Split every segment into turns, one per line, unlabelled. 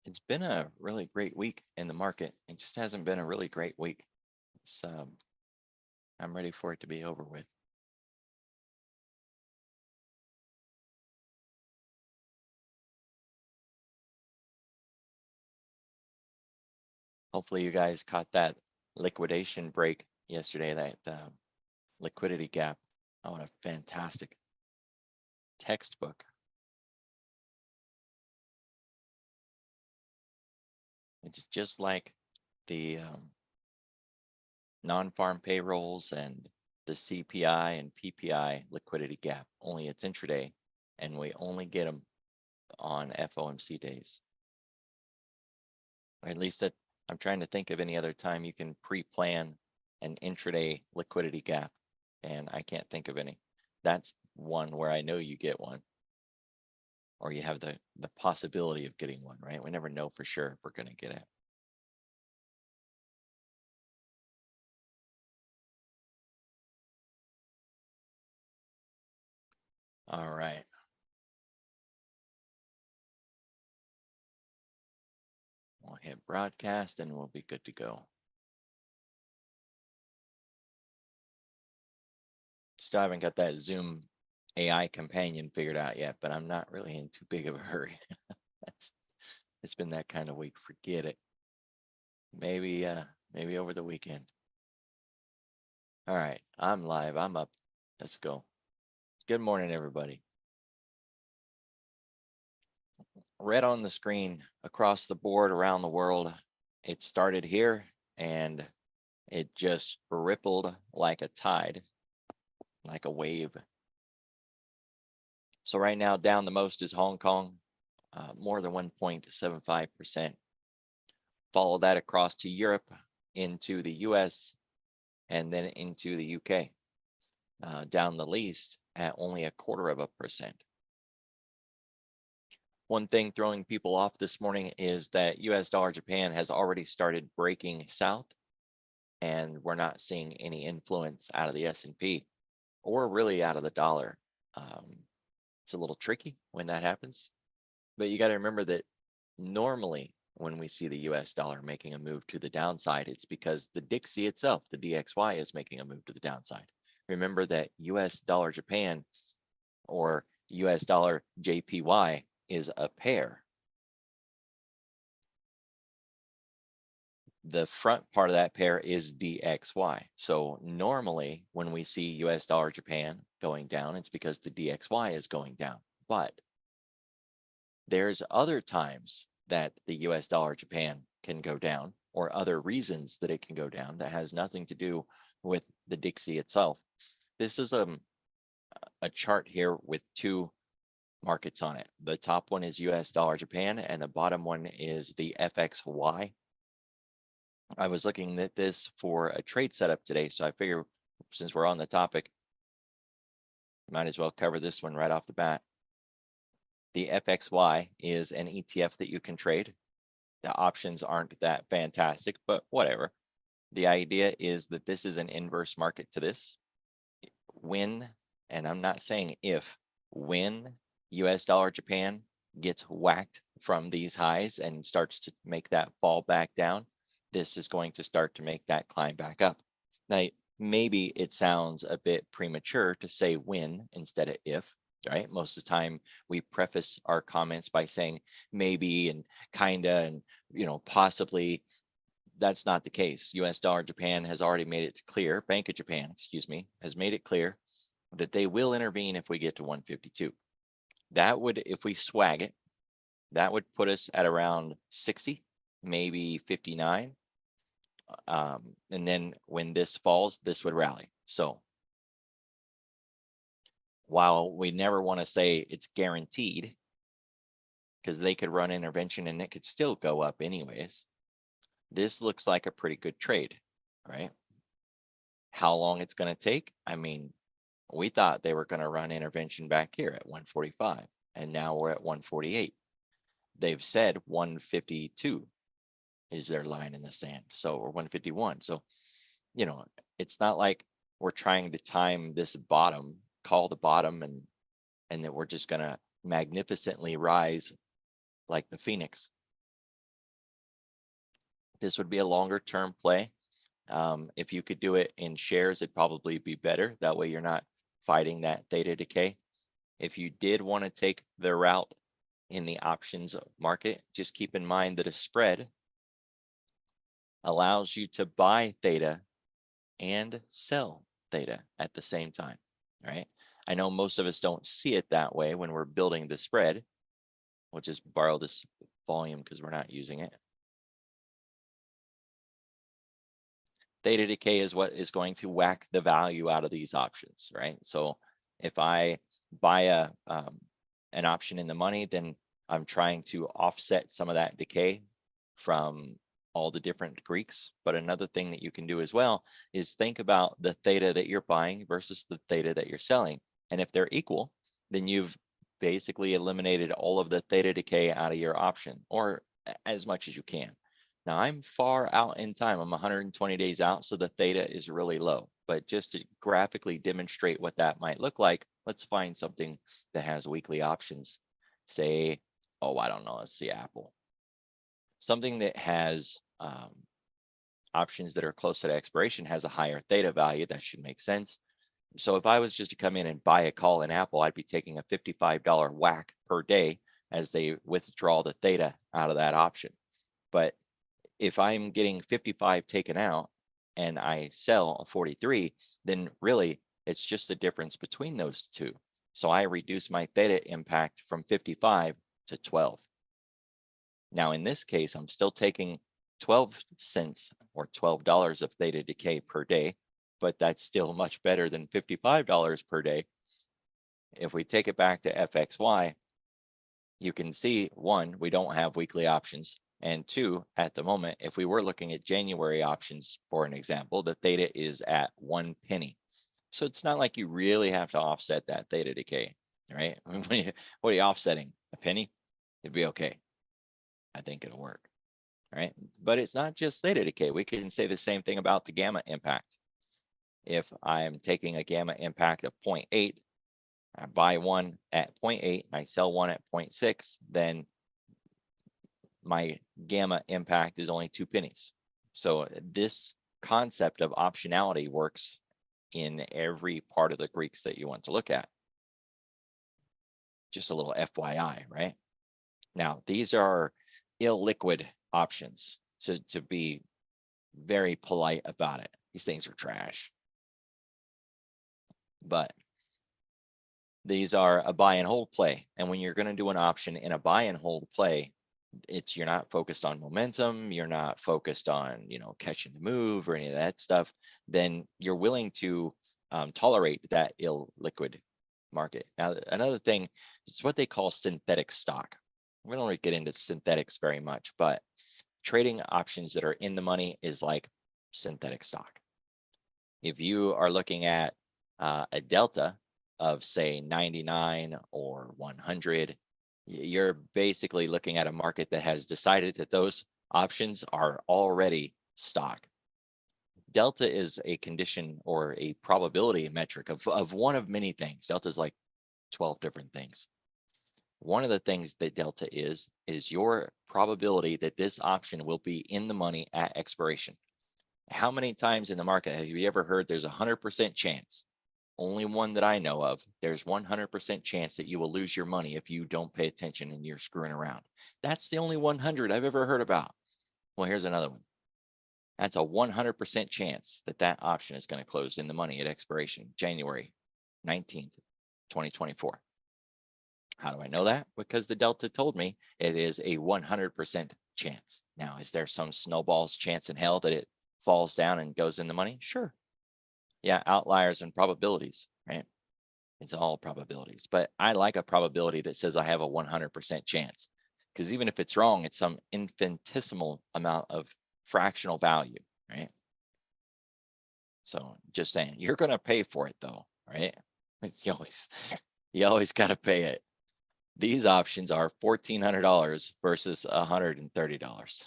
It's been a really great week in the market. It just hasn't been a really great week. So I'm ready for it to be over with. Hopefully you guys caught that liquidation break yesterday, that liquidity gap. Oh, what a fantastic textbook. It's just like the non-farm payrolls and the CPI and PPI liquidity gap, only it's intraday, and we only get them on FOMC days. Or at least that I'm trying to think of any other time you can pre-plan an intraday liquidity gap, and I can't think of any. That's one where I know you get one, or you have the possibility of getting one, right? We never know for sure if we're going to get it. All right. We'll hit broadcast and we'll be good to go. Still haven't got that Zoom AI companion figured out yet, but I'm not really in too big of a hurry. It's been that kind of week. Forget it. Maybe over the weekend. All right, I'm live. I'm up. Let's go. Good morning, everybody. Red on the screen across the board around the world. It started here and it just rippled like a tide, like a wave. So right now down the most is Hong Kong, more than 1.75%. Follow that across to Europe, into the US, and then into the UK. Down the least at only 0.25%. One thing throwing people off this morning is that US dollar Japan has already started breaking south, and we're not seeing any influence out of the S&P or really out of the dollar. It's a little tricky when that happens, but you got to remember that normally when we see the US dollar making a move to the downside, it's because the Dixie itself, the DXY, is making a move to the downside. Remember that US dollar Japan or US dollar JPY is a pair. The front part of that pair is DXY. So normally when we see US dollar Japan going down, it's because the DXY is going down. But there's other times that the US dollar Japan can go down, or other reasons that it can go down that has nothing to do with the Dixie itself. This is a chart here with two markets on it. The top one is US dollar Japan, and the bottom one is the FXY. I was looking at this for a trade setup today, so I figure since we're on the topic, might as well cover this one right off the bat. The FXY is an ETF that you can trade. The options aren't that fantastic, but whatever. The idea is that this is an inverse market to this. When, and I'm not saying if, when US dollar Japan gets whacked from these highs and starts to make that fall back down, this is going to start to make that climb back up. Now, maybe it sounds a bit premature to say when instead of if, right? Most of the time we preface our comments by saying maybe and kinda and, possibly. That's not the case. US dollar Japan has already made it clear, Bank of Japan, excuse me, has made it clear that they will intervene if we get to 152. That would, if we swag it, that would put us at around 60, maybe 59. And then when this falls, this would rally. So while we never want to say it's guaranteed, because they could run intervention and it could still go up anyways, this looks like a pretty good trade, right? How long it's going to take? I mean, we thought they were going to run intervention back here at 145, and now we're at 148. They've said 152 is their line in the sand, so, or 151. So, it's not like we're trying to time this bottom, call the bottom, and that we're just going to magnificently rise like the Phoenix. This would be a longer term play. If you could do it in shares, it'd probably be better. That way you're not fighting that theta decay. If you did want to take the route in the options market, just keep in mind that a spread allows you to buy theta and sell theta at the same time, right? I know most of us don't see it that way when we're building the spread. We'll just borrow this volume because we're not using it. Theta decay is what is going to whack the value out of these options, right? So if I buy an option in the money, then I'm trying to offset some of that decay from all the different Greeks. But another thing that you can do as well is think about the theta that you're buying versus the theta that you're selling. And if they're equal, then you've basically eliminated all of the theta decay out of your option, or as much as you can. Now I'm far out in time. I'm 120 days out, so the theta is really low. But just to graphically demonstrate what that might look like, let's find something that has weekly options. Say, oh, I don't know, let's see, Apple. Something that has options that are close to the expiration has a higher theta value. That should make sense. So if I was just to come in and buy a call in Apple, I'd be taking a $55 whack per day as they withdraw the theta out of that option. But if I'm getting 55 taken out and I sell a 43, then really it's just the difference between those two. So I reduce my theta impact from 55 to 12. Now in this case, I'm still taking 12 cents or $12 of theta decay per day, but that's still much better than $55 per day. If we take it back to FXY, you can see, one, we don't have weekly options. And two, at the moment, if we were looking at January options, for an example, the theta is at 1 penny. So it's not like you really have to offset that theta decay, right? What are you offsetting? A penny? It'd be okay. I think it'll work, right? But it's not just theta decay. We can say the same thing about the gamma impact. If I'm taking a gamma impact of 0.8, I buy one at 0.8, I sell one at 0.6, then my gamma impact is only 2 pennies. So this concept of optionality works in every part of the Greeks that you want to look at. Just a little FYI, right? Now, these are illiquid options, to be very polite about it. These things are trash. But these are a buy and hold play. And when you're going to do an option in a buy and hold play, you're not focused on momentum, you're not focused on, catching the move or any of that stuff, then you're willing to tolerate that illiquid market. Now, another thing, it's what they call synthetic stock. We don't really get into synthetics very much, but trading options that are in the money is like synthetic stock. If you are looking at a delta of say 99 or 100, you're basically looking at a market that has decided that those options are already stock. Delta is a condition or a probability metric of one of many things. Delta is like 12 different things. One of the things that delta is your probability that this option will be in the money at expiration. How many times in the market have you ever heard there's a 100% chance? Only one that I know of. There's 100% chance that you will lose your money if you don't pay attention and you're screwing around. That's the only 100 I've ever heard about. Well, here's another one. That's a 100% chance that that option is going to close in the money at expiration, January 19th, 2024. How do I know that? Because the delta told me it is a 100% chance. Now, is there some snowball's chance in hell that it falls down and goes in the money? Sure. Yeah, outliers and probabilities, right? It's all probabilities, but I like a probability that says I have a 100% chance, because even if it's wrong, it's some infinitesimal amount of fractional value, right? So just saying, you're going to pay for it though, right? You always got to pay it. These options are $1,400 versus $130.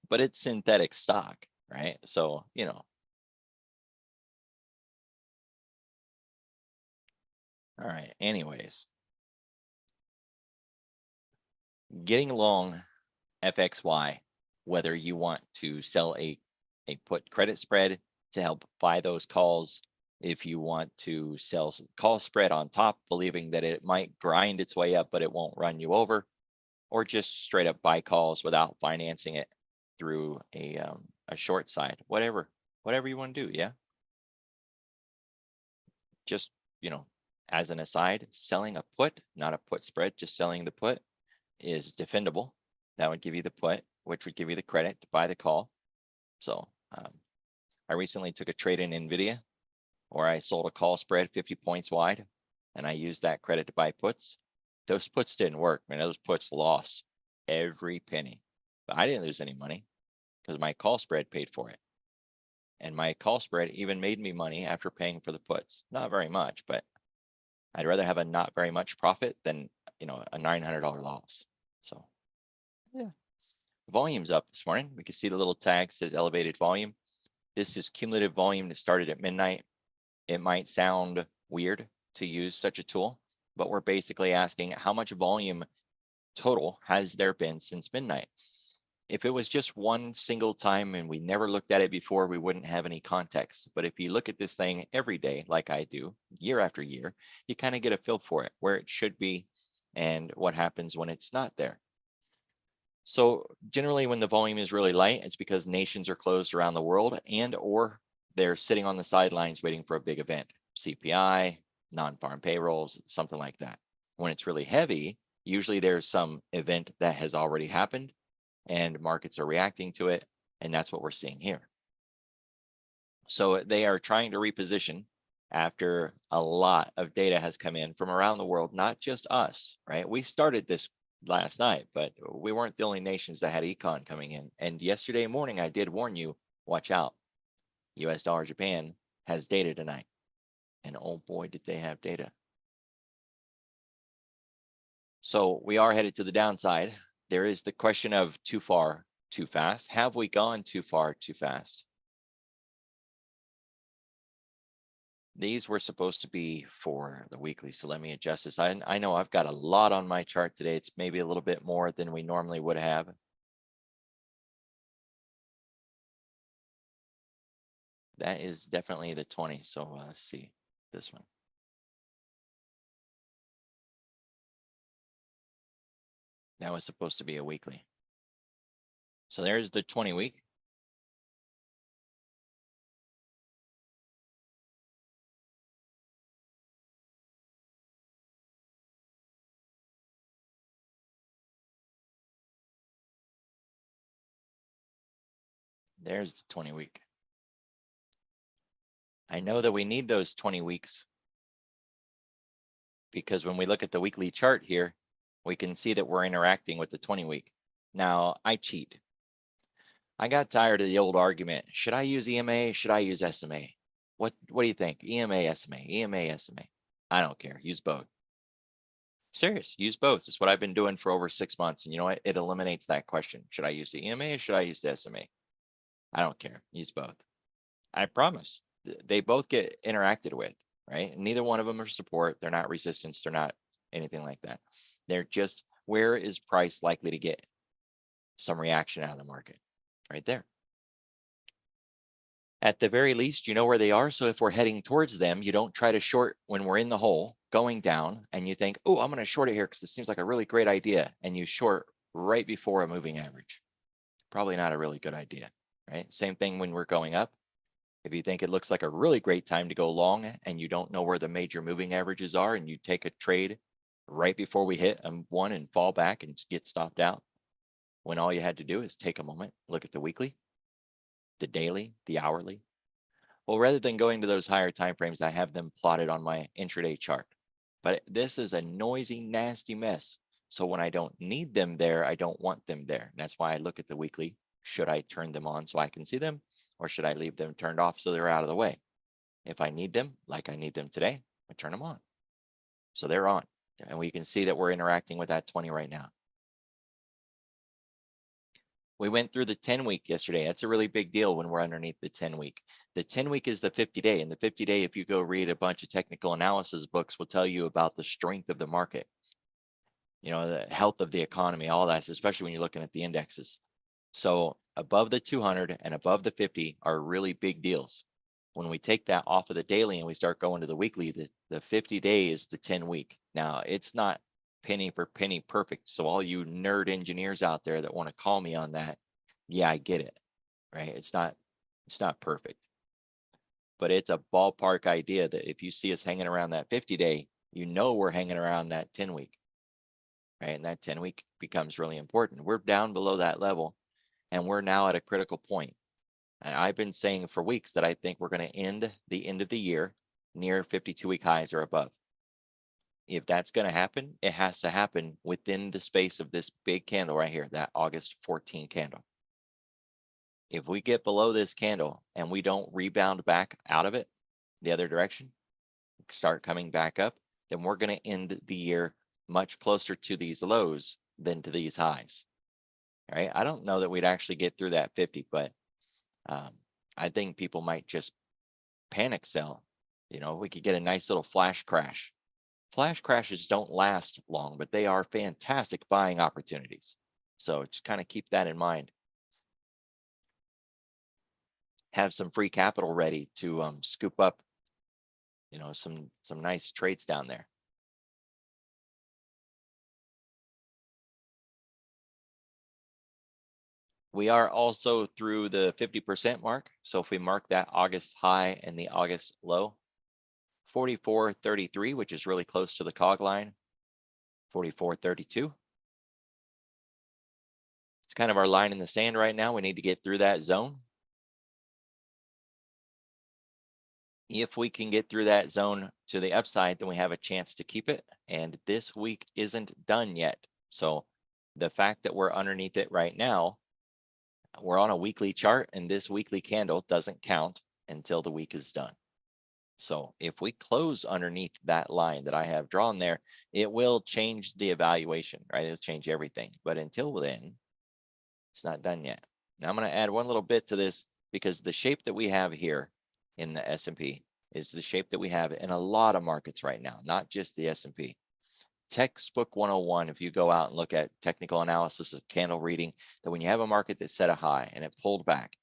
But it's synthetic stock, right? So, all right. Anyways, getting long FXY, whether you want to sell a put credit spread to help buy those calls, if you want to sell some call spread on top, believing that it might grind its way up, but it won't run you over, or just straight up buy calls without financing it through a short side, whatever you want to do. Yeah. Just, as an aside, selling a put, not a put spread, just selling the put is defendable. That would give you the put, which would give you the credit to buy the call. So I recently took a trade in NVIDIA where I sold a call spread 50 points wide, and I used that credit to buy puts. Those puts didn't work, man. Those puts lost every penny, but I didn't lose any money because my call spread paid for it. And my call spread even made me money after paying for the puts. Not very much, but I'd rather have a not very much profit than, a $900 loss. So yeah, the volume's up this morning. We can see the little tag says elevated volume. This is cumulative volume that started at midnight. It might sound weird to use such a tool, but we're basically asking how much volume total has there been since midnight? If it was just one single time and we never looked at it before, we wouldn't have any context. But if you look at this thing every day, like I do, year after year, you kind of get a feel for it, where it should be and what happens when it's not there. So generally when the volume is really light, it's because nations are closed around the world and or they're sitting on the sidelines waiting for a big event, CPI, non-farm payrolls, something like that. When it's really heavy, usually there's some event that has already happened and markets are reacting to it. And that's what we're seeing here. So they are trying to reposition after a lot of data has come in from around the world, not just us, right? We started this last night, but we weren't the only nations that had econ coming in. And yesterday morning, I did warn you, watch out. US dollar Japan has data tonight. And oh boy, did they have data. So we are headed to the downside. There is the question of too far, too fast. Have we gone too far, too fast? These were supposed to be for the weekly, so let me adjust this. I know I've got a lot on my chart today. It's maybe a little bit more than we normally would have. That is definitely the 20. So let's see this one. That was supposed to be a weekly. So there's the 20 week. There's the 20 week. I know that we need those 20 weeks because when we look at the weekly chart here, we can see that we're interacting with the 20 week. Now I cheat. I got tired of the old argument. Should I use EMA? Should I use SMA? What do you think? EMA, SMA, EMA, SMA. I don't care. Use both. Serious. Use both. It's what I've been doing for over 6 months. And you know what? It eliminates that question. Should I use the EMA or should I use the SMA? I don't care. Use both. I promise. They both get interacted with, right? Neither one of them are support. They're not resistance. They're not anything like that. They're just, where is price likely to get some reaction out of the market? Right there. At the very least, you know where they are. So if we're heading towards them, you don't try to short when we're in the hole going down and you think, oh, I'm going to short it here because it seems like a really great idea. And you short right before a moving average. Probably not a really good idea, right? Same thing when we're going up. If you think it looks like a really great time to go long and you don't know where the major moving averages are and you take a trade right before we hit one and fall back and get stopped out, when all you had to do is take a moment, look at the weekly, the daily, the hourly. Well, rather than going to those higher time frames, I have them plotted on my intraday chart. But this is a noisy, nasty mess. So when I don't need them there, I don't want them there. And that's why I look at the weekly. Should I turn them on so I can see them? Or should I leave them turned off so they're out of the way? If I need them, like I need them today, I turn them on. So they're on. And we can see that we're interacting with that 20 right now. We went through the 10 week yesterday. That's a really big deal when we're underneath the 10 week. The 10 week is the 50 day. And the 50 day, if you go read a bunch of technical analysis books, will tell you about the strength of the market. you know, the health of the economy, all that, especially when you're looking at the indexes. So above the 200 and above the 50 are really big deals. When we take that off of the daily and we start going to the weekly, the 50 day is the 10 week. Now it's not penny for penny perfect. So all you nerd engineers out there that want to call me on that, yeah, I get it, right? It's not perfect, but it's a ballpark idea that if you see us hanging around that 50 day, you know, we're hanging around that 10 week, right? And that 10 week becomes really important. We're down below that level and we're now at a critical point. And I've been saying for weeks that I think we're going to end the end of the year near 52-week highs or above. If that's going to happen, it has to happen within the space of this big candle right here, that August 14 candle. If we get below this candle and we don't rebound back out of it the other direction, start coming back up, then we're going to end the year much closer to these lows than to these highs. All right. I don't know that we'd actually get through that 50, but I think people might just panic sell. You know, we could get a nice little flash crash. Flash crashes don't last long, but they are fantastic buying opportunities. So just kind of keep that in mind. Have some free capital ready to scoop up, you know, some nice trades down there. We are also through the 50% mark. So if we mark that August high and the August low, 44.33, which is really close to the cog line, 44.32. It's kind of our line in the sand right now. We need to get through that zone. If we can get through that zone to the upside, then we have a chance to keep it. And this week isn't done yet. So the fact that we're underneath it right now, we're on a weekly chart, and this weekly candle doesn't count until the week is done. So if we close underneath that line that I have drawn there, it will change the evaluation, right? It'll change everything. But until then, it's not done yet. Now I'm going to add one little bit to this, because the shape that we have here in the S&P is the shape that we have in a lot of markets right now, not just the S&P. Textbook 101, if you go out and look at technical analysis of candle reading, that when you have a market that set a high and it pulled back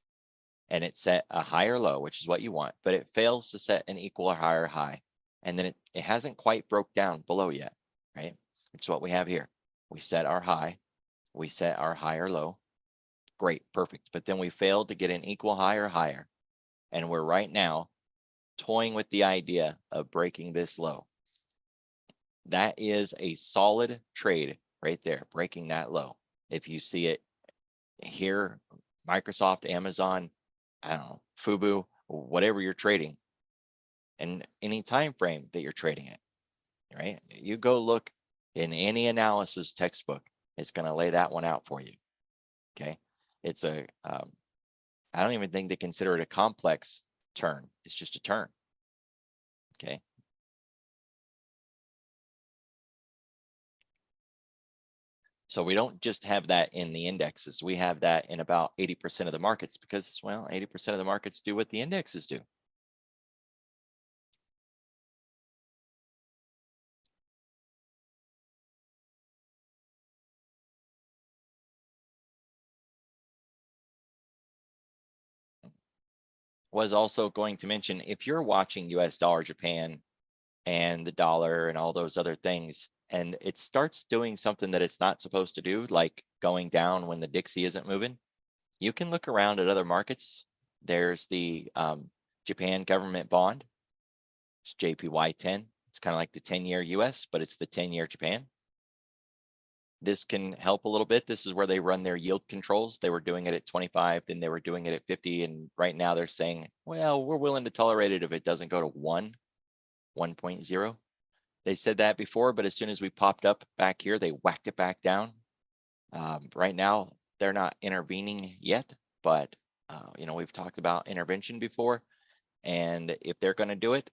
and it set a higher low, which is what you want, but it fails to set an equal or higher high, and then it hasn't quite broke down below yet, right? Which is what we have here. We set our high, we set our higher low. Great, perfect. But then we failed to get an equal high or higher. And we're right now toying with the idea of breaking this low. That is a solid trade right there, breaking that low. If you see it here, Microsoft, Amazon, I don't know, Fubu, whatever you're trading, and any time frame that you're trading it, right? You go look in any analysis textbook, it's going to lay that one out for you. Okay. It's a, I don't even think they consider it a complex turn. It's just a turn. Okay. So we don't just have that in the indexes. We have that in about 80% of the markets, because, well, 80% of the markets do what the indexes do. Was also going to mention, if you're watching US dollar Japan and the dollar and all those other things, and it starts doing something that it's not supposed to do, like going down when the Dixie isn't moving, you can look around at other markets. There's the Japan government bond. It's JPY10. It's kind of like the 10-year US, but it's the 10-year Japan. This can help a little bit. This is where they run their yield controls. They were doing it at 25, then they were doing it at 50. And right now they're saying, well, we're willing to tolerate it if it doesn't go to 1.0. They said that before, but as soon as we popped up back here, they whacked it back down. Right now, they're not intervening yet, but you know, we've talked about intervention before. And if they're going to do it,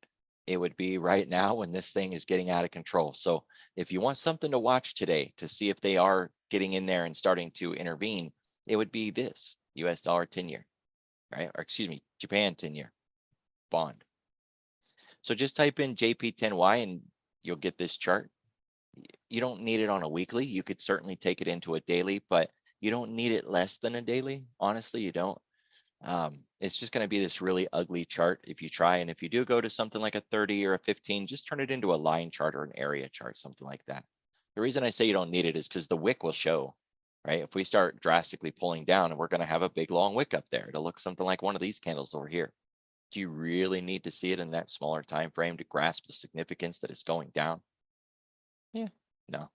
it would be right now when this thing is getting out of control. So if you want something to watch today to see if they are getting in there and starting to intervene, it would be this US dollar 10-year, right? Or excuse me, Japan 10-year bond. So just type in JP10Y and you'll get this chart. You don't need it on a weekly. You could certainly take it into a daily, but you don't need it less than a daily. Honestly, you don't. It's just going to be this really ugly chart if you try. And if you do go to something like a 30 or a 15, just turn it into a line chart or an area chart, something like that. The reason I say you don't need it is because the wick will show, right? If we start drastically pulling down, and we're going to have a big long wick up there. It'll look something like one of these candles over here. Do you really need to see it in that smaller time frame to grasp the significance that it's going down? Yeah, no.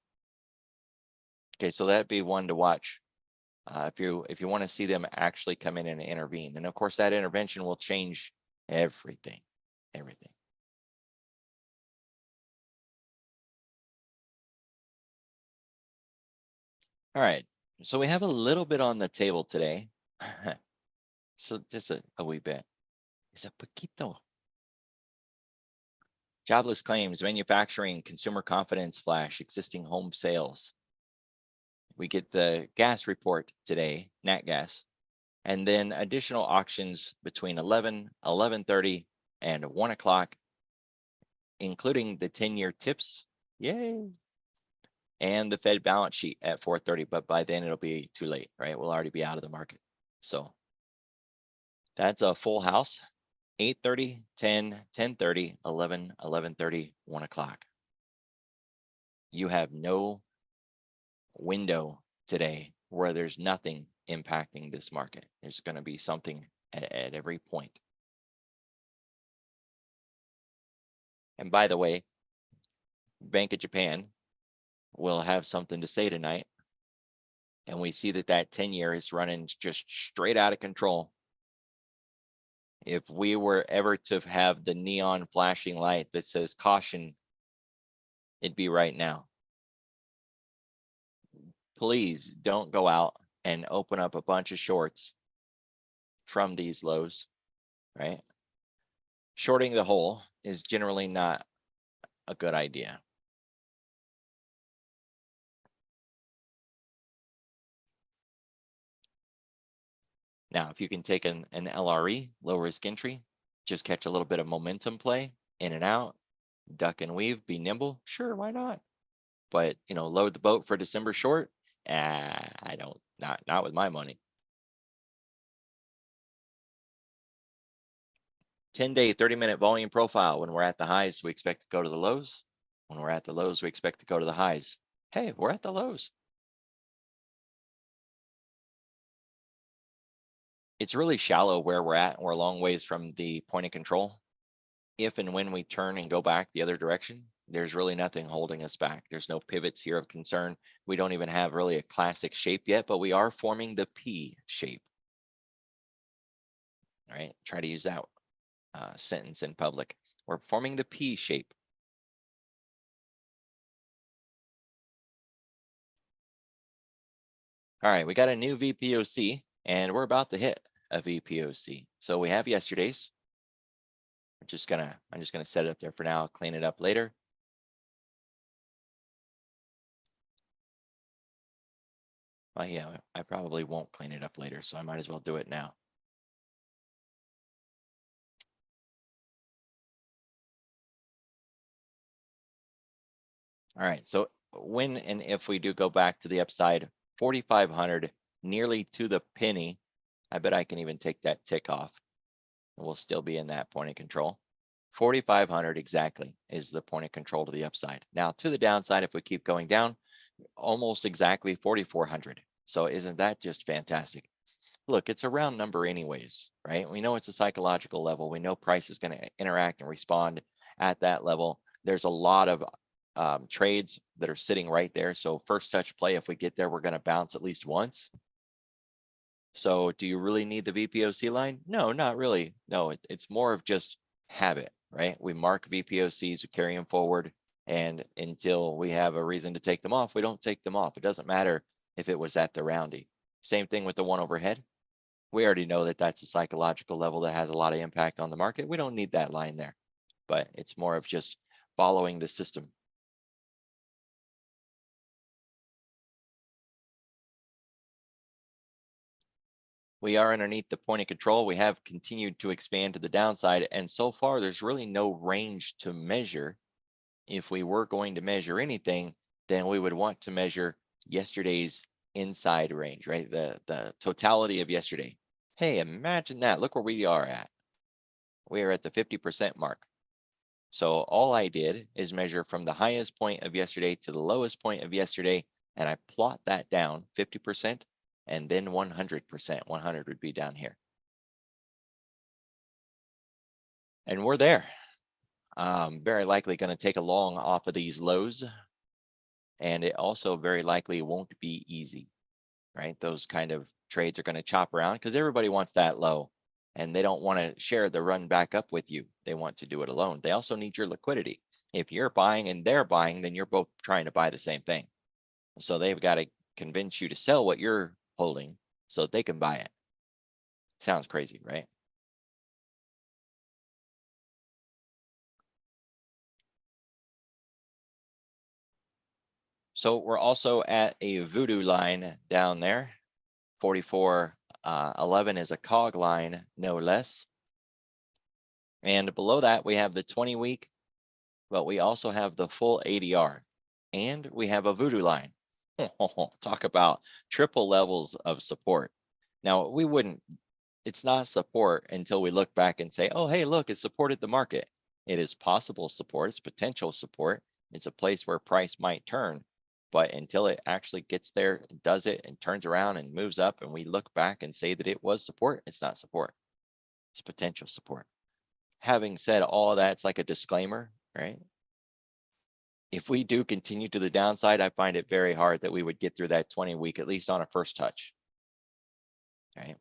Okay, so that'd be one to watch. If you want to see them actually come in and intervene. And of course, that intervention will change everything, everything. All right, so we have a little bit on the table today. So just a wee bit. It's a poquito. Jobless claims, manufacturing, consumer confidence flash, existing home sales. We get the gas report today, nat gas, and then additional auctions between 11, 11:30, and 1 o'clock, including the 10-year tips. Yay. And the Fed balance sheet at 4:30, but by then it'll be too late, right? We'll already be out of the market. So that's a full house. 8:30, 10, 10:30, 11, 11:30, 1 o'clock. You have no window today where there's nothing impacting this market. There's going to be something at every point. And by the way, Bank of Japan will have something to say tonight. And we see that that 10-year is running just straight out of control. If we were ever to have the neon flashing light that says caution, it'd be right now. Please don't go out and open up a bunch of shorts from these lows, right? Shorting the whole is generally not a good idea. Now, if you can take an LRE, low risk entry, just catch a little bit of momentum play in and out, duck and weave, be nimble. Sure, why not? But, load the boat for December short. I don't, not with my money. 10-day, 30-minute volume profile. When we're at the highs, we expect to go to the lows. When we're at the lows, we expect to go to the highs. Hey, we're at the lows. It's really shallow where we're at. We're a long ways from the point of control. If and when we turn and go back the other direction, there's really nothing holding us back. There's no pivots here of concern. We don't even have really a classic shape yet, but we are forming the P shape. All right, try to use that sentence in public. We're forming the P shape. All right, we got a new VPOC and we're about to hit a VPOC. So we have yesterday's. I'm just gonna set it up there for now, clean it up later. Well, yeah, I probably won't clean it up later, so I might as well do it now. All right, so when and if we do go back to the upside, 4,500, nearly to the penny, I bet I can even take that tick off. And we'll still be in that point of control. 4,500 exactly is the point of control to the upside. Now to the downside, if we keep going down, almost exactly 4,400. So isn't that just fantastic? Look, it's a round number anyways, right? We know it's a psychological level. We know price is going to interact and respond at that level. There's a lot of trades that are sitting right there. So first touch play, if we get there, we're going to bounce at least once. So do you really need the VPOC line? No, not really. No, it's more of just habit, right? We mark VPOCs, we carry them forward, and until we have a reason to take them off, we don't take them off. It doesn't matter if it was at the roundie. Same thing with the one overhead. We already know that that's a psychological level that has a lot of impact on the market. We don't need that line there, but it's more of just following the system. We are underneath the point of control. We have continued to expand to the downside. And so far, there's really no range to measure. If we were going to measure anything, then we would want to measure yesterday's inside range, right? The totality of yesterday. Hey, imagine that. Look where we are at. We are at the 50% mark. So all I did is measure from the highest point of yesterday to the lowest point of yesterday, and I plot that down 50% and then 100%. 100 would be down here. And we're there. Very likely going to take a long off of these lows. And it also very likely won't be easy, right? Those kind of trades are going to chop around because everybody wants that low and they don't want to share the run back up with you. They want to do it alone. They also need your liquidity. If you're buying and they're buying, then you're both trying to buy the same thing. So they've got to convince you to sell what you're holding so they can buy it. Sounds crazy, right? So we're also at a voodoo line down there. 44.11 is a cog line, no less. And below that, we have the 20-week, but we also have the full ADR, and we have a voodoo line. Talk about triple levels of support. Now, it's not support until we look back and say, oh, hey, look, it supported the market. It is possible support, it's potential support. It's a place where price might turn. But until it actually gets there, does it, and turns around and moves up, and we look back and say that it was support, it's not support. It's potential support. Having said all of that, it's like a disclaimer, right? If we do continue to the downside, I find it very hard that we would get through that 20-week, at least on a first touch, right?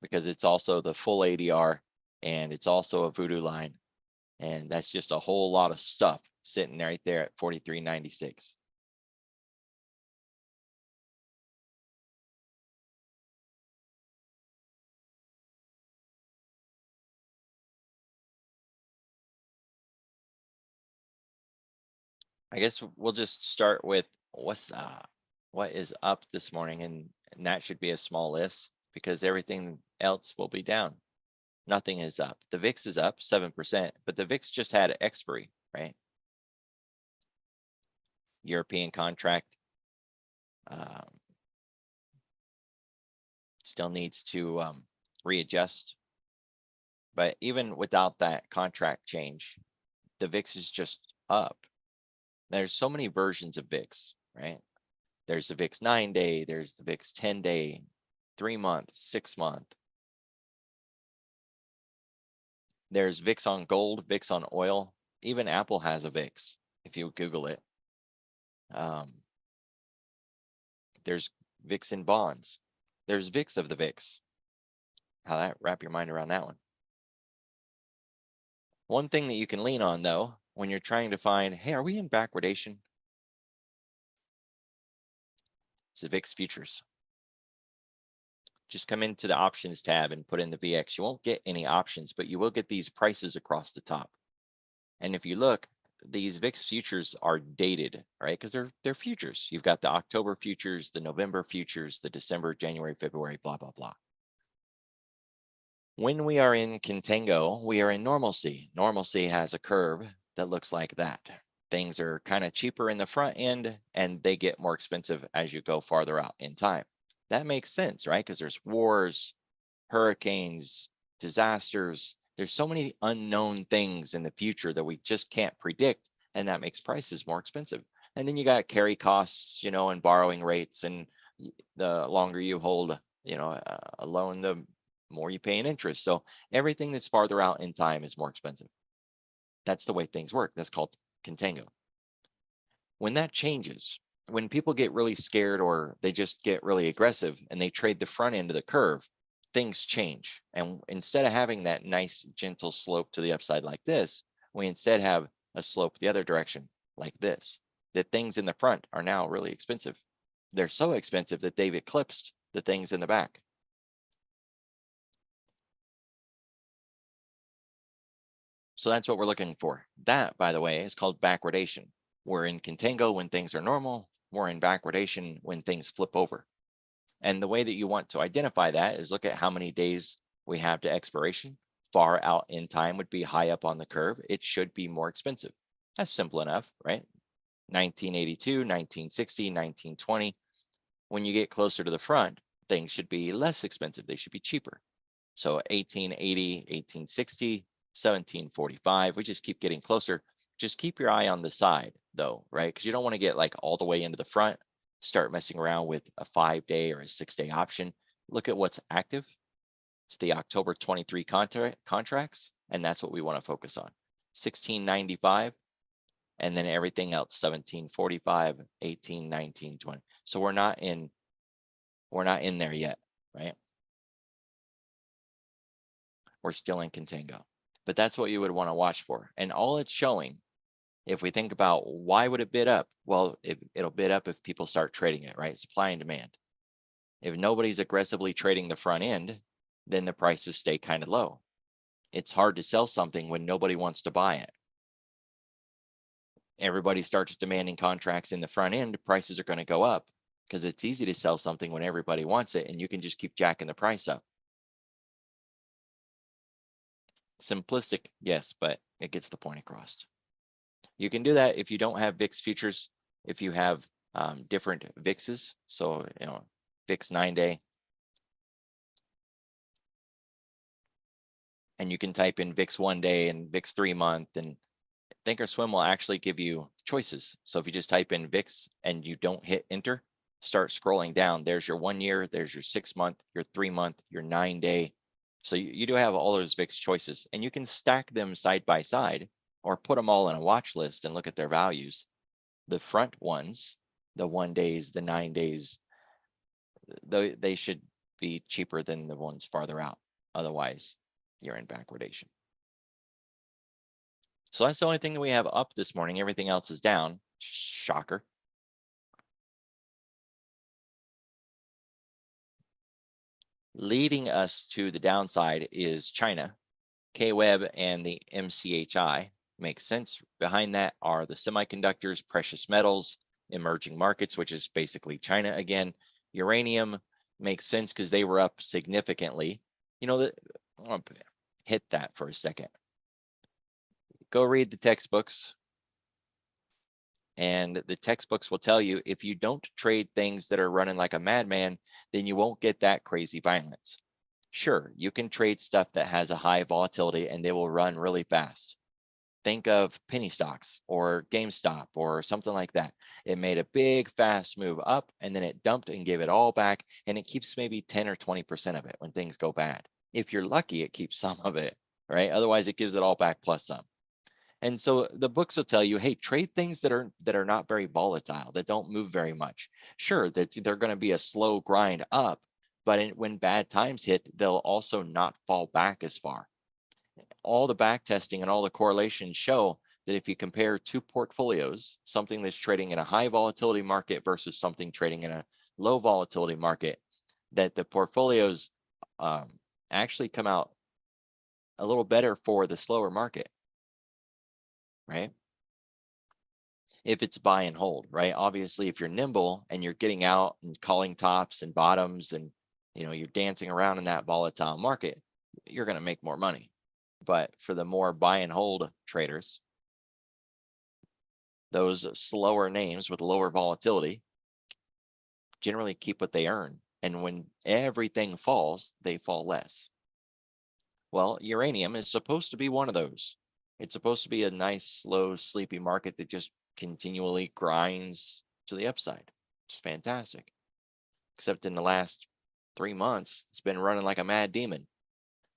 Because it's also the full ADR and it's also a voodoo line. And that's just a whole lot of stuff sitting right there at 43.96. I guess we'll just start with what is up this morning, and that should be a small list because everything else will be down. Nothing is up. The VIX is up 7%, but the VIX just had expiry, right? European contract still needs to readjust. But even without that contract change, the VIX is just up. There's so many versions of VIX, right? There's the VIX 9-day, there's the VIX 10-day, 3-month, 6-month. There's VIX on gold, VIX on oil. Even Apple has a VIX if you Google it. There's VIX in bonds. There's VIX of the VIX. How that, wrap your mind around that one. One thing that you can lean on, though, when you're trying to find, hey, are we in backwardation? It's the VIX futures. Just come into the options tab and put in the VX. You won't get any options, but you will get these prices across the top. And if you look, these VIX futures are dated, right? Because they're futures. You've got the October futures, the November futures, the December, January, February, blah, blah, blah. When we are in contango, we are in normalcy. Normalcy has a curve that looks like that. Things are kind of cheaper in the front end, and they get more expensive as you go farther out in time. That makes sense, right? Because there's wars, hurricanes, disasters. There's so many unknown things in the future that we just can't predict, and that makes prices more expensive. And then you got carry costs, and borrowing rates, and the longer you hold, a loan, the more you pay in interest. So everything that's farther out in time is more expensive. That's the way things work. That's called contango. When that changes, when people get really scared or they just get really aggressive and they trade the front end of the curve, things change. And instead of having that nice, gentle slope to the upside like this, we instead have a slope the other direction like this. The things in the front are now really expensive. They're so expensive that they've eclipsed the things in the back. So that's what we're looking for. That, by the way, is called backwardation. We're in contango when things are normal. We're in backwardation when things flip over. And the way that you want to identify that is look at how many days we have to expiration. Far out in time would be high up on the curve. It should be more expensive. That's simple enough, right? 1982, 1960, 1920. When you get closer to the front, things should be less expensive. They should be cheaper. So 1880, 1860, 1745, we just keep getting closer. Just keep your eye on the side though, right? Because you don't want to get like all the way into the front, start messing around with a 5-day or a 6-day option. Look at what's active. It's the October 23 contracts, and that's what we want to focus on. 1695, and then everything else, 1745, 18, 19, 20. So we're not in there yet, right? We're still in contango, but that's what you would want to watch for. And all it's showing, if we think about why would it bid up? Well, it'll bid up if people start trading it, right? Supply and demand. If nobody's aggressively trading the front end, then the prices stay kind of low. It's hard to sell something when nobody wants to buy it. Everybody starts demanding contracts in the front end, prices are going to go up because it's easy to sell something when everybody wants it and you can just keep jacking the price up. Simplistic, yes, but it gets the point across. You can do that if you don't have VIX futures, if you have different VIXs. So, VIX 9-day. And you can type in VIX 1-day and VIX 3-month, and Thinkorswim will actually give you choices. So if you just type in VIX and you don't hit enter, start scrolling down. There's your 1 year, there's your 6-month, your 3-month, your 9-day. So you do have all those VIX choices, and you can stack them side by side or put them all in a watch list and look at their values. The front ones, the 1 days, the 9 days, they should be cheaper than the ones farther out. Otherwise, you're in backwardation. So that's the only thing that we have up this morning. Everything else is down. Shocker. Leading us to the downside is China. KWEB and the MCHI makes sense. Behind that are the semiconductors, precious metals, emerging markets, which is basically China again. Uranium makes sense because they were up significantly. I'll hit that for a second. Go read the textbooks. And the textbooks will tell you if you don't trade things that are running like a madman, then you won't get that crazy violence. Sure, you can trade stuff that has a high volatility and they will run really fast. Think of penny stocks or GameStop or something like that. It made a big fast move up and then it dumped and gave it all back, and it keeps maybe 10 or 20% of it when things go bad. If you're lucky, it keeps some of it, right? Otherwise, it gives it all back plus some. And so the books will tell you, hey, trade things that are not very volatile, that don't move very much. Sure, that they're going to be a slow grind up, but when bad times hit, they'll also not fall back as far. All the back testing and all the correlations show that if you compare two portfolios, something that's trading in a high volatility market versus something trading in a low volatility market, that the portfolios actually come out a little better for the slower market. Right? If it's buy and hold, right? Obviously, if you're nimble and you're getting out and calling tops and bottoms and you're dancing around in that volatile market, you're going to make more money. But for the more buy and hold traders, those slower names with lower volatility generally keep what they earn. And when everything falls, they fall less. Well, uranium is supposed to be one of those. It's supposed to be a nice, slow, sleepy market that just continually grinds to the upside. It's fantastic. Except in the last 3 months, it's been running like a mad demon.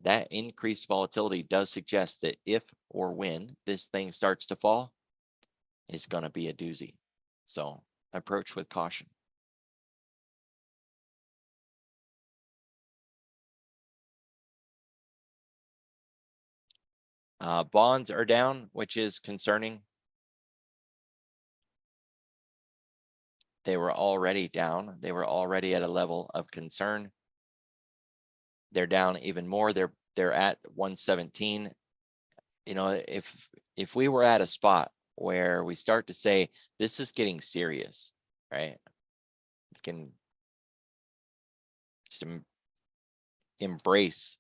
That increased volatility does suggest that if or when this thing starts to fall, it's going to be a doozy. So approach with caution. Bonds are down, which is concerning. They were already down. They were already at a level of concern. They're down even more. They're at 117. If we were at a spot where we start to say this is getting serious, right? We can just embrace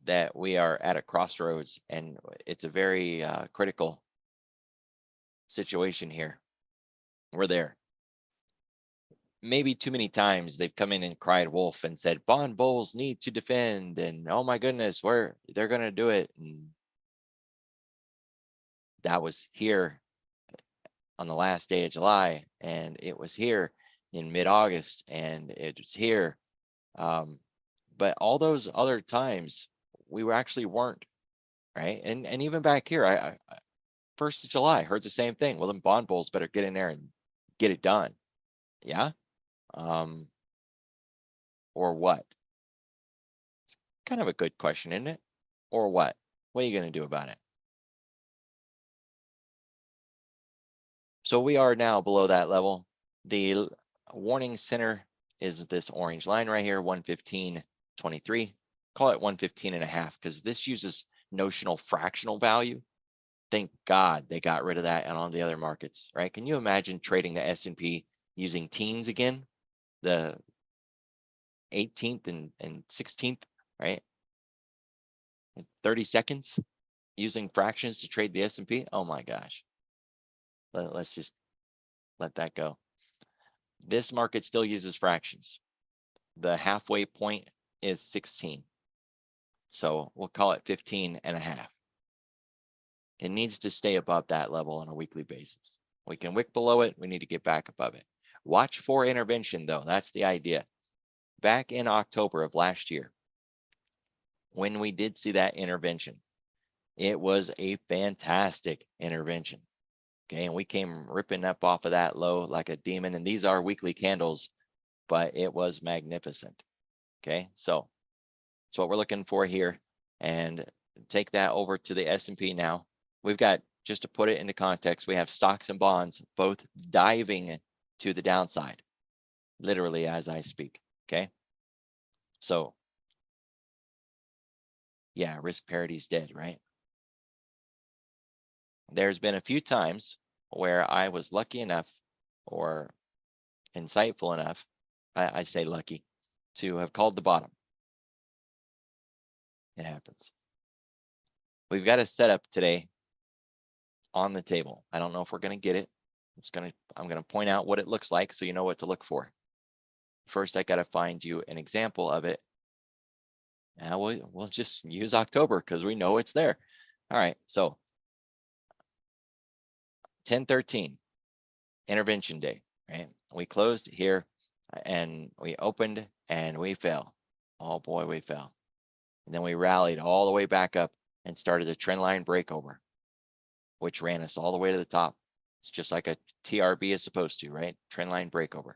that we are at a crossroads and it's a very critical situation here. We're there. Maybe too many times they've come in and cried wolf and said bond bulls need to defend, and oh my goodness, they're going to do it. And that was here on the last day of July, and it was here in mid-August, and it was here. But all those other times we weren't, right? And even back here, I 1st of July heard the same thing. Well, then bond bulls better get in there and get it done. Yeah. Or what? It's kind of a good question, isn't it? Or what? What are you going to do about it? So we are now below that level. The warning center is this orange line right here, 115.23. Call it 115.5 because this uses notional fractional value. Thank God they got rid of that and on the other markets, right? Can you imagine trading the S&P using teens again? The 18th and 16th, right? In 30 seconds using fractions to trade the S&P. Oh my gosh. Let's just let that go. This market still uses fractions. The halfway point is 16. So we'll call it 15.5. It needs to stay above that level on a weekly basis. We can wick below it. We need to get back above it. Watch for intervention though. That's the idea. Back in October of last year, when we did see that intervention, it was a fantastic intervention. Okay, and we came ripping up off of that low like a demon. And these are weekly candles, but it was magnificent. Okay, so that's what we're looking for here. And take that over to the S&P now. We've got, just to put it into context, we have stocks and bonds both diving to the downside, literally as I speak. Okay, so yeah, risk parity's dead, right? There's been a few times where I was lucky enough or insightful enough, I say lucky, to have called the bottom. It happens. We've got a setup today on the table. I don't know if we're going to get it. I'm going to point out what it looks like so you know what to look for. First, I got to find you an example of it. Now we'll just use October because we know it's there. All right, so 10/13, intervention day, right? We closed here and we opened and we fell. Oh boy, we fell. And then we rallied all the way back up and started a trend line breakover, which ran us all the way to the top. It's just like a TRB is supposed to, right? Trend line breakover.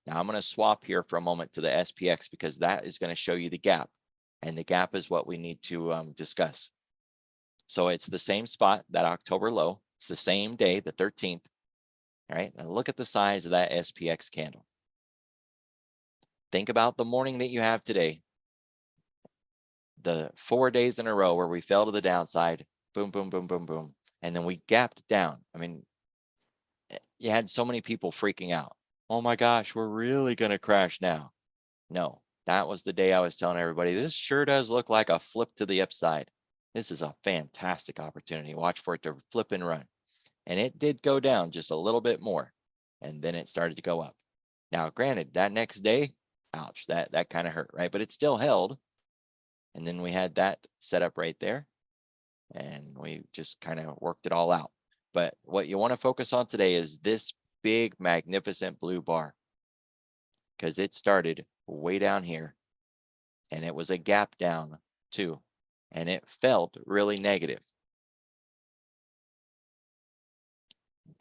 Now I'm going to swap here for a moment to the SPX because that is going to show you the gap. And the gap is what we need to discuss. So it's the same spot, that October low. It's the same day, the 13th. All right, now look at the size of that SPX candle. Think about the morning that you have today. The 4 days in a row where we fell to the downside, boom, boom, boom, boom, boom. And then we gapped down. I mean, you had so many people freaking out. Oh my gosh, we're really going to crash now. No, that was the day I was telling everybody, this sure does look like a flip to the upside. This is a fantastic opportunity. Watch for it to flip and run. And it did go down just a little bit more. And then it started to go up. Now, granted, that next day, ouch, that kind of hurt, right? But it still held. And then we had that set up right there. And we just kind of worked it all out. But what you want to focus on today is this big, magnificent blue bar. Because it started way down here. And it was a gap down too. And it felt really negative.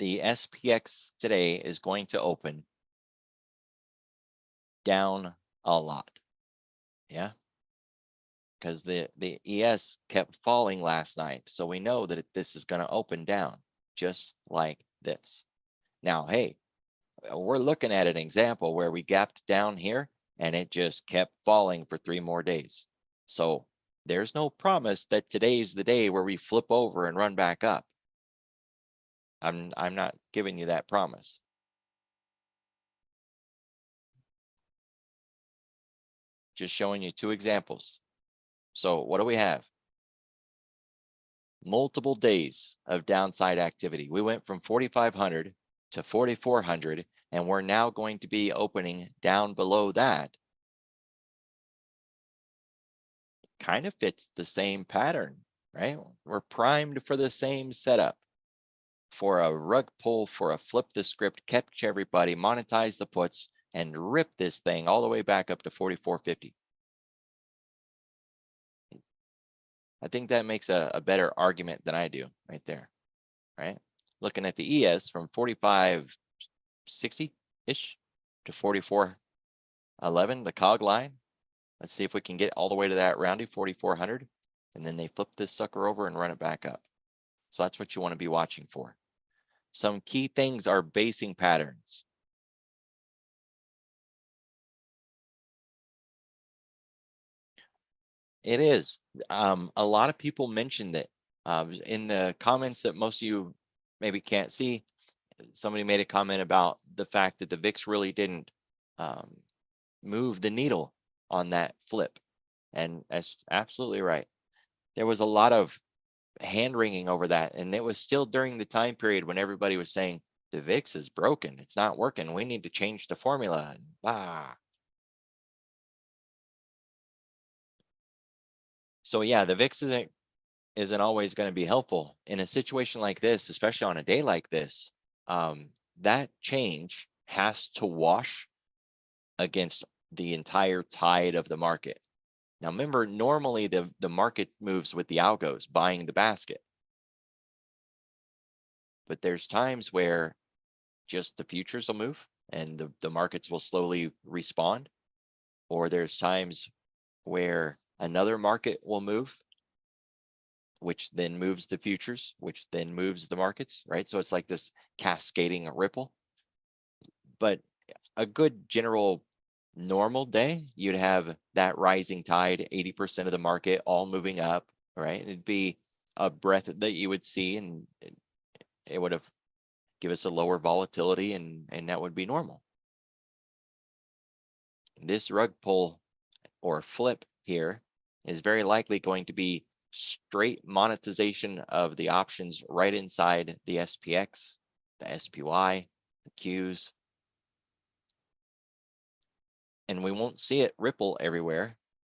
The SPX today is going to open down a lot. Yeah. Because the ES kept falling last night. So we know that this is going to open down just like this. Now, hey, we're looking at an example where we gapped down here and it just kept falling for 3 more days. So there's no promise that today's the day where we flip over and run back up. I'm not giving you that promise. Just showing you 2 examples. So what do we have? Multiple days of downside activity. We went from 4,500 to 4,400, and we're now going to be opening down below that, kind of fits the same pattern, right? We're primed for the same setup, for a rug pull, for a flip the script, catch everybody, monetize the puts, and rip this thing all the way back up to 4,450. I think that makes a better argument than I do right there, right? Looking at the ES from 4560-ish to 4411, the cog line. Let's see if we can get all the way to that roundy 4,400, and then they flip this sucker over and run it back up. So that's what you want to be watching for. Some key things are basing patterns. It is. A lot of people mentioned it in the comments that most of you maybe can't see. Somebody made a comment about the fact that the VIX really didn't move the needle on that flip. And that's absolutely right. There was a lot of hand wringing over that. And it was still during the time period when everybody was saying, the VIX is broken. It's not working. We need to change the formula. And So yeah, the VIX isn't always going to be helpful in a situation like this, especially on a day like this. That change has to wash against the entire tide of the market. Now, remember, normally the market moves with the algos buying the basket. But there's times where just the futures will move and the markets will slowly respond. Or there's times where another market will move, which then moves the futures, which then moves the markets, right? So it's like this cascading ripple. But a good general normal day, you'd have that rising tide, 80% of the market all moving up, right? It'd be a breath that you would see, and it would have give us a lower volatility, and that would be normal. This rug pull or flip here is very likely going to be straight monetization of the options right inside the SPX, the SPY, the Qs. And we won't see it ripple everywhere,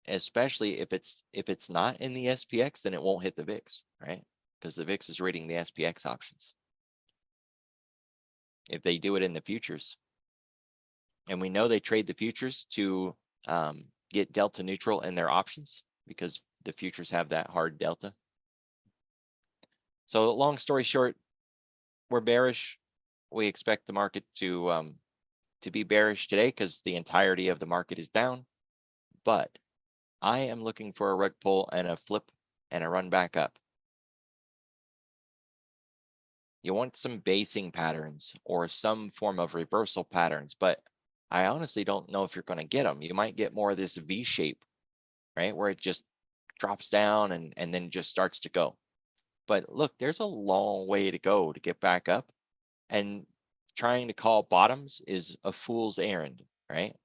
especially if it's not in the SPX, then it won't hit the VIX, right? Because the VIX is reading the SPX options. If they do it in the futures, and we know they trade the futures to get delta neutral in their options because the futures have that hard delta. So long story short, we're bearish. We expect the market to be bearish today because the entirety of the market is down. But I am looking for a rug pull and a flip and a run back up. You want some basing patterns or some form of reversal patterns, but I honestly don't know if you're going to get them. You might get more of this V shape, right? Where it just drops down and then just starts to go. But look, there's a long way to go to get back up, and trying to call bottoms is a fool's errand, right?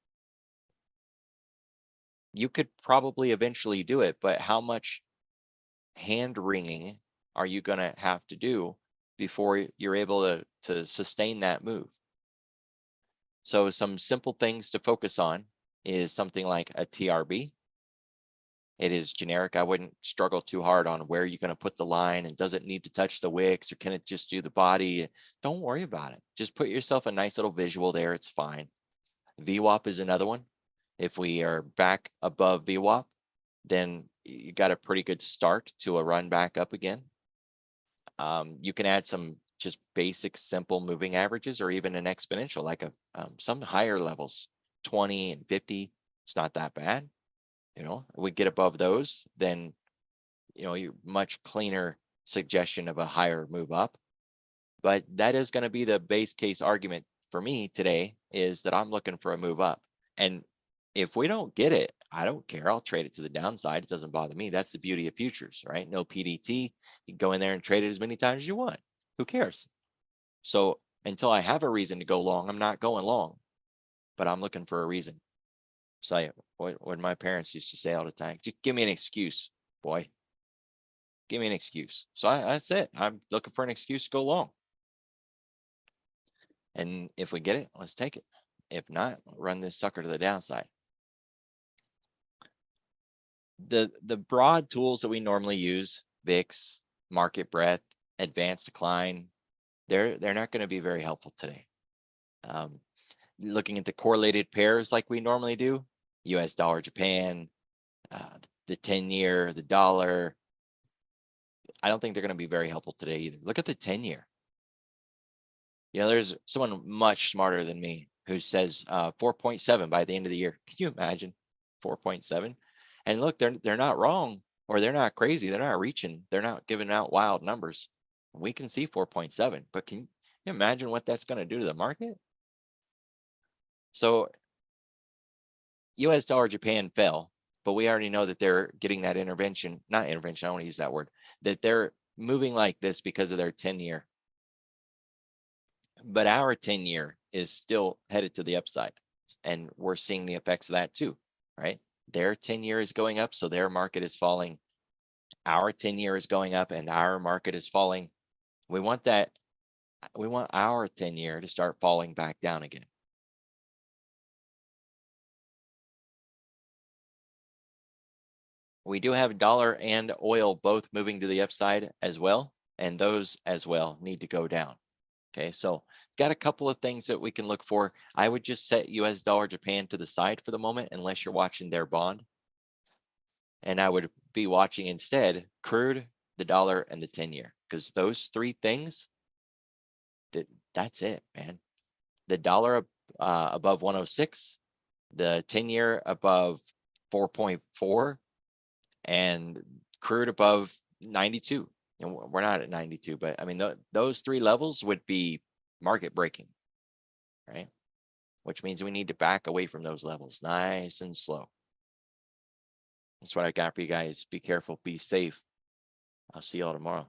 You could probably eventually do it, but how much hand wringing are you going to have to do before you're able to sustain that move? So some simple things to focus on is something like a TRB. It is generic. I wouldn't struggle too hard on where you're going to put the line, and does it need to touch the wicks, or can it just do the body? Don't worry about it. Just put yourself a nice little visual there. It's fine. VWAP is another one. If we are back above VWAP, then you got a pretty good start to a run back up again. You can add some just basic simple moving averages, or even an exponential, like some higher levels, 20 and 50. It's not that bad. We get above those, then you're much cleaner suggestion of a higher move up. But that is going to be the base case argument for me today, is that I'm looking for a move up. And if we don't get it, I don't care. I'll trade it to the downside. It doesn't bother me. That's the beauty of futures, right? No PDT. You can go in there and trade it as many times as you want. Who cares? So until I have a reason to go long, I'm not going long, but I'm looking for a reason. So what my parents used to say all the time, just give me an excuse, boy. Give me an excuse. So that's it. I'm looking for an excuse to go long. And if we get it, let's take it. If not, run this sucker to the downside. The broad tools that we normally use, VIX, market breadth, advanced decline, they're not going to be very helpful today. Looking at the correlated pairs like we normally do, US dollar, Japan, the 10-year, the dollar, I don't think they're going to be very helpful today either. Look at the 10-year. You know, there's someone much smarter than me who says 4.7 by the end of the year. Can you imagine 4.7? And look, they're not wrong, or they're not crazy. They're not reaching. They're not giving out wild numbers. We can see 4.7, but can you imagine what that's going to do to the market? So US dollar Japan fell, but we already know that they're getting that intervention, not intervention, I don't want to use that word, that they're moving like this because of their 10-year. But our 10-year is still headed to the upside, and we're seeing the effects of that too, right? Their 10-year is going up, so their market is falling. Our 10-year is going up and our market is falling. We want that. We want our 10-year to start falling back down again. We do have dollar and oil both moving to the upside as well, and those as well need to go down. Okay, so got a couple of things that we can look for. I would just set US dollar Japan to the side for the moment, unless you're watching their bond. And I would be watching instead crude, the dollar, and the 10-year, because those three things, that's it, man. The dollar above 106, the 10-year above 4.4, and crude above 92. And we're not at 92, but I mean, those three levels would be market breaking, right? Which means we need to back away from those levels nice and slow. That's what I got for you guys. Be careful, be safe. I'll see y'all tomorrow.